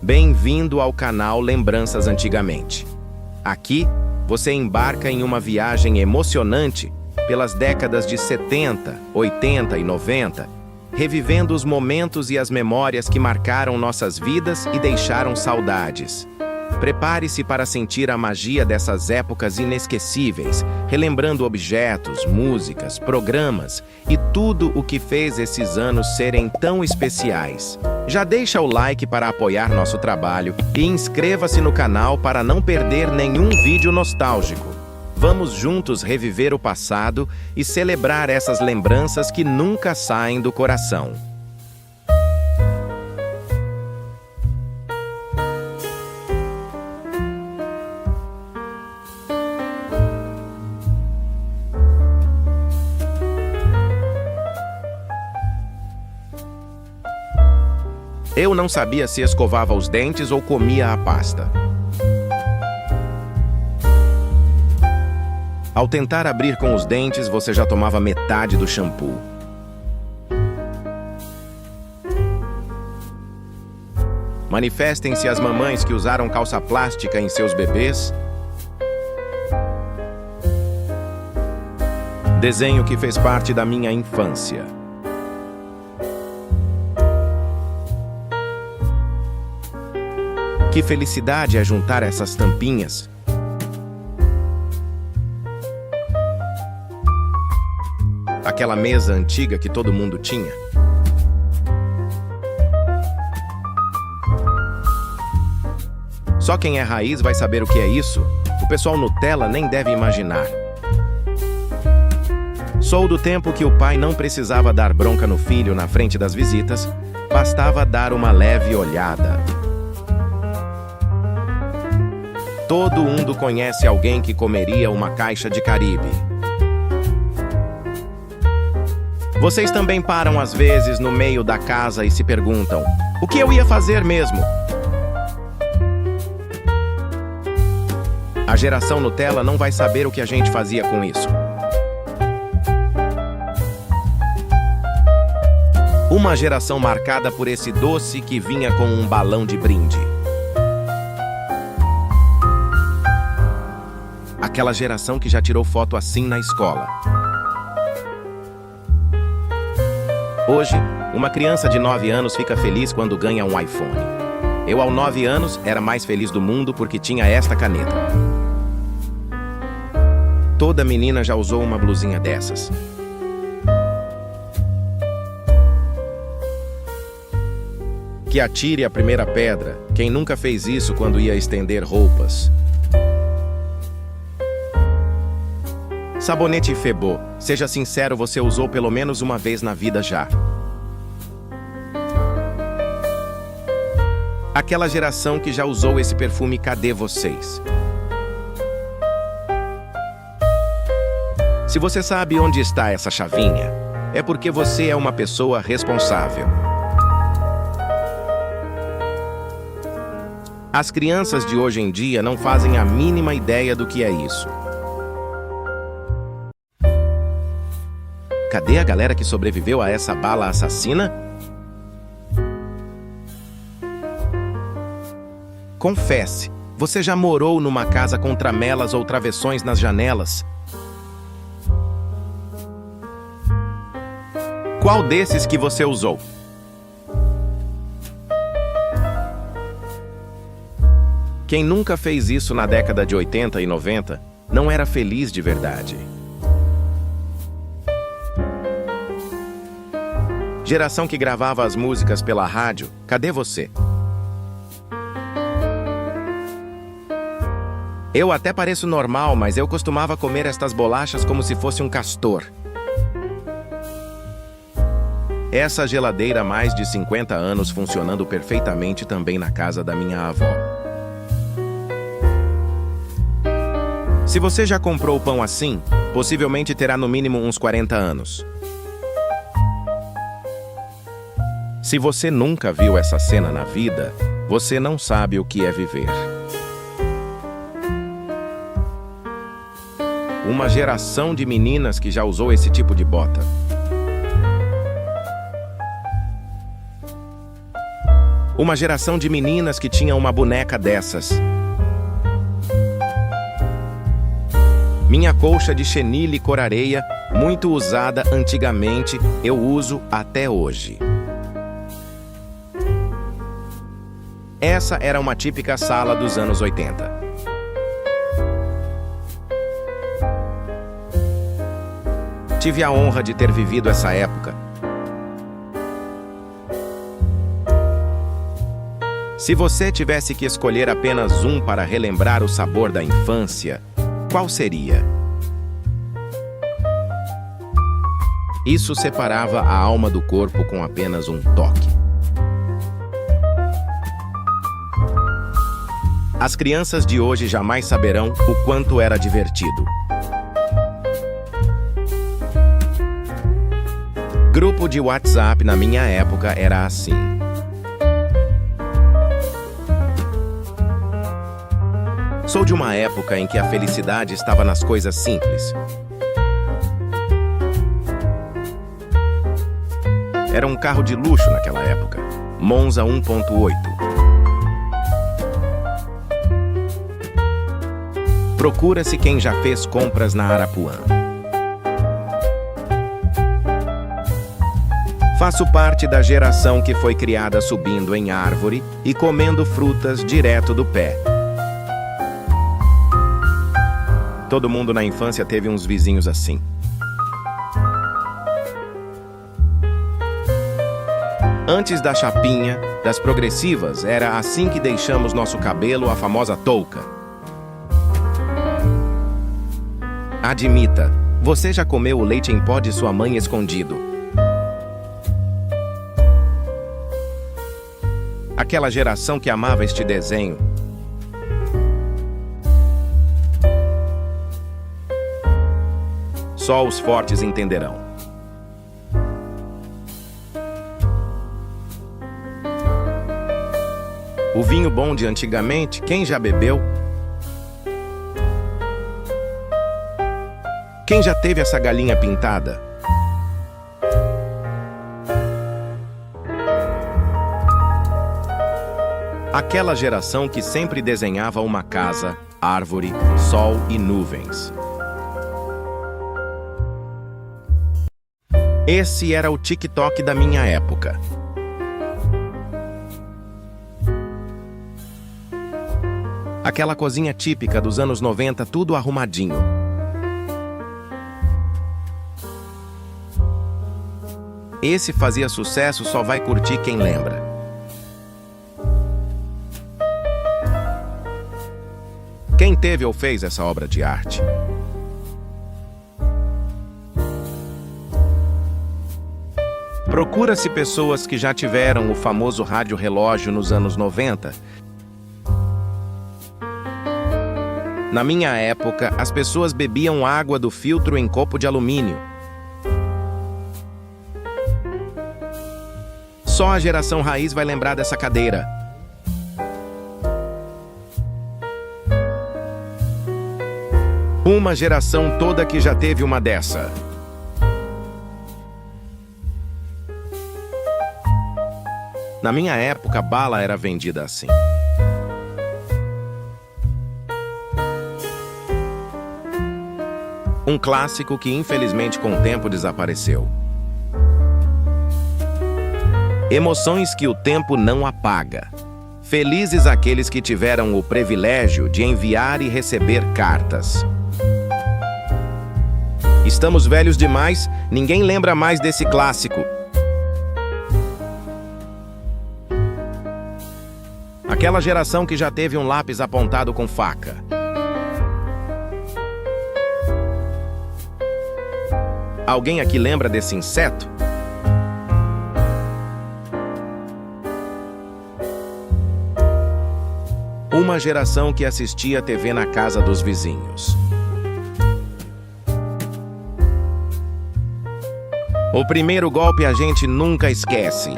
Bem-vindo ao canal Lembranças Antigamente. Aqui, você embarca em uma viagem emocionante pelas décadas de 70, 80 e 90, revivendo os momentos e as memórias que marcaram nossas vidas e deixaram saudades. Prepare-se para sentir a magia dessas épocas inesquecíveis, relembrando objetos, músicas, programas e tudo o que fez esses anos serem tão especiais. Já deixa o like para apoiar nosso trabalho e inscreva-se no canal para não perder nenhum vídeo nostálgico. Vamos juntos reviver o passado e celebrar essas lembranças que nunca saem do coração. Eu não sabia se escovava os dentes ou comia a pasta. Ao tentar abrir com os dentes, você já tomava metade do shampoo. Manifestem-se as mamães que usaram calça plástica em seus bebês. Desenho que fez parte da minha infância. Que felicidade é juntar essas tampinhas. Aquela mesa antiga que todo mundo tinha. Só quem é raiz vai saber o que é isso. O pessoal Nutella nem deve imaginar. Sou do tempo que o pai não precisava dar bronca no filho na frente das visitas, bastava dar uma leve olhada. Todo mundo conhece alguém que comeria uma caixa de Caribe. Vocês também param às vezes no meio da casa e se perguntam: o que eu ia fazer mesmo? A geração Nutella não vai saber o que a gente fazia com isso. Uma geração marcada por esse doce que vinha com um balão de brinde. Aquela geração que já tirou foto assim na escola. Hoje, uma criança de 9 anos fica feliz quando ganha um iPhone. Eu, aos 9 anos, era mais feliz do mundo porque tinha esta caneta. Toda menina já usou uma blusinha dessas. Que atire a primeira pedra, quem nunca fez isso quando ia estender roupas. Sabonete Febo, seja sincero, você usou pelo menos uma vez na vida já. Aquela geração que já usou esse perfume, cadê vocês? Se você sabe onde está essa chavinha, é porque você é uma pessoa responsável. As crianças de hoje em dia não fazem a mínima ideia do que é isso. Cadê a galera que sobreviveu a essa bala assassina? Confesse, você já morou numa casa com tramelas ou travessões nas janelas? Qual desses que você usou? Quem nunca fez isso na década de 80 e 90 não era feliz de verdade. Geração que gravava as músicas pela rádio, cadê você? Eu até pareço normal, mas eu costumava comer estas bolachas como se fosse um castor. Essa geladeira há mais de 50 anos funcionando perfeitamente também na casa da minha avó. Se você já comprou pão assim, possivelmente terá no mínimo uns 40 anos. Se você nunca viu essa cena na vida, você não sabe o que é viver. Uma geração de meninas que já usou esse tipo de bota. Uma geração de meninas que tinha uma boneca dessas. Minha colcha de chenille cor-areia, muito usada antigamente, eu uso até hoje. Essa era uma típica sala dos anos 80. Tive a honra de ter vivido essa época. Se você tivesse que escolher apenas um para relembrar o sabor da infância, qual seria? Isso separava a alma do corpo com apenas um toque. As crianças de hoje jamais saberão o quanto era divertido. Grupo de WhatsApp na minha época era assim. Sou de uma época em que a felicidade estava nas coisas simples. Era um carro de luxo naquela época, Monza 1.8. Procura-se quem já fez compras na Arapuã. Faço parte da geração que foi criada subindo em árvore e comendo frutas direto do pé. Todo mundo na infância teve uns vizinhos assim. Antes da chapinha, das progressivas, era assim que deixamos nosso cabelo, a famosa touca. Admita, você já comeu o leite em pó de sua mãe escondido? Aquela geração que amava este desenho. Só os fortes entenderão. O vinho bom de antigamente, quem já bebeu? Quem já teve essa galinha pintada? Aquela geração que sempre desenhava uma casa, árvore, sol e nuvens. Esse era o TikTok da minha época. Aquela cozinha típica dos anos 90, tudo arrumadinho. Esse fazia sucesso, só vai curtir quem lembra. Quem teve ou fez essa obra de arte? Procura-se pessoas que já tiveram o famoso rádio-relógio nos anos 90. Na minha época, as pessoas bebiam água do filtro em copo de alumínio. Só a geração raiz vai lembrar dessa cadeira. Uma geração toda que já teve uma dessa. Na minha época, bala era vendida assim. Um clássico que infelizmente com o tempo desapareceu. Emoções que o tempo não apaga. Felizes aqueles que tiveram o privilégio de enviar e receber cartas. Estamos velhos demais, ninguém lembra mais desse clássico. Aquela geração que já teve um lápis apontado com faca. Alguém aqui lembra desse inseto? Uma geração que assistia TV na casa dos vizinhos. O primeiro golpe a gente nunca esquece.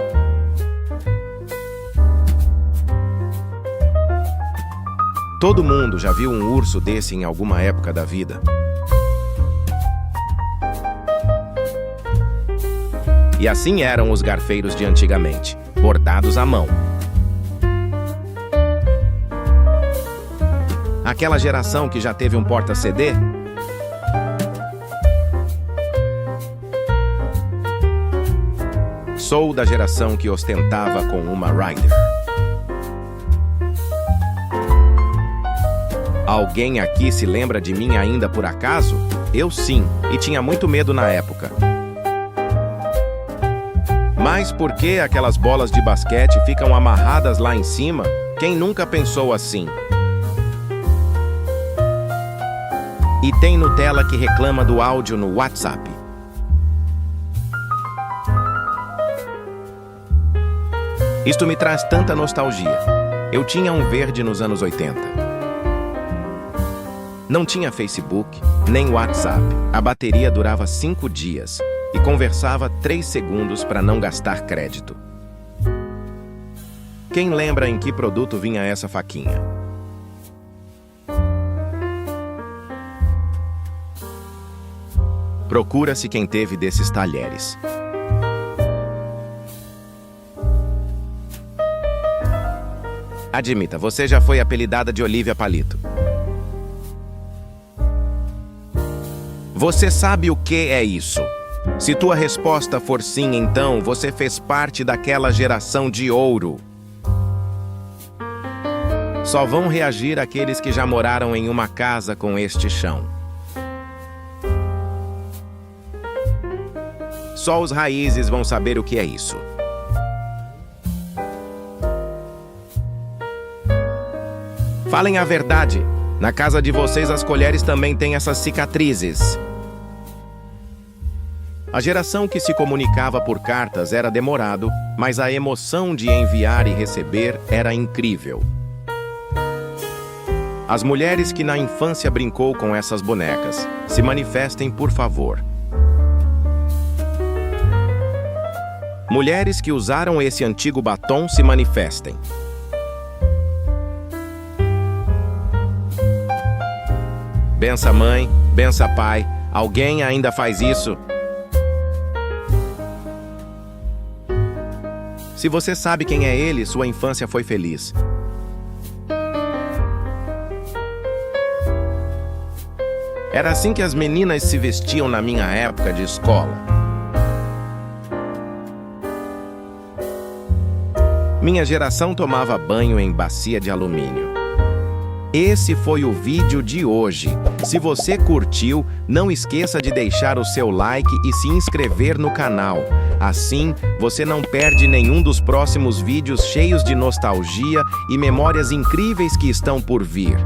Todo mundo já viu um urso desse em alguma época da vida. E assim eram os garfeiros de antigamente, bordados à mão. Aquela geração que já teve um porta-CD? Sou da geração que ostentava com uma Ryder. Alguém aqui se lembra de mim ainda por acaso? Eu sim, e tinha muito medo na época. Mas por que aquelas bolas de basquete ficam amarradas lá em cima? Quem nunca pensou assim? E tem Nutella que reclama do áudio no WhatsApp. Isto me traz tanta nostalgia. Eu tinha um verde nos anos 80. Não tinha Facebook, nem WhatsApp. A bateria durava 5 dias e conversava 3 segundos para não gastar crédito. Quem lembra em que produto vinha essa faquinha? Procura-se quem teve desses talheres. Admita, você já foi apelidada de Olivia Palito. Você sabe o que é isso? Se tua resposta for sim, então você fez parte daquela geração de ouro. Só vão reagir aqueles que já moraram em uma casa com este chão. Só os raízes vão saber o que é isso. Falem a verdade. Na casa de vocês as colheres também têm essas cicatrizes. A geração que se comunicava por cartas era demorado, mas a emoção de enviar e receber era incrível. As mulheres que na infância brincou com essas bonecas, se manifestem, por favor. Mulheres que usaram esse antigo batom, se manifestem. Bença mãe, bença pai. Alguém ainda faz isso? Se você sabe quem é ele, sua infância foi feliz. Era assim que as meninas se vestiam na minha época de escola. Minha geração tomava banho em bacia de alumínio. Esse foi o vídeo de hoje. Se você curtiu, não esqueça de deixar o seu like e se inscrever no canal. Assim, você não perde nenhum dos próximos vídeos cheios de nostalgia e memórias incríveis que estão por vir.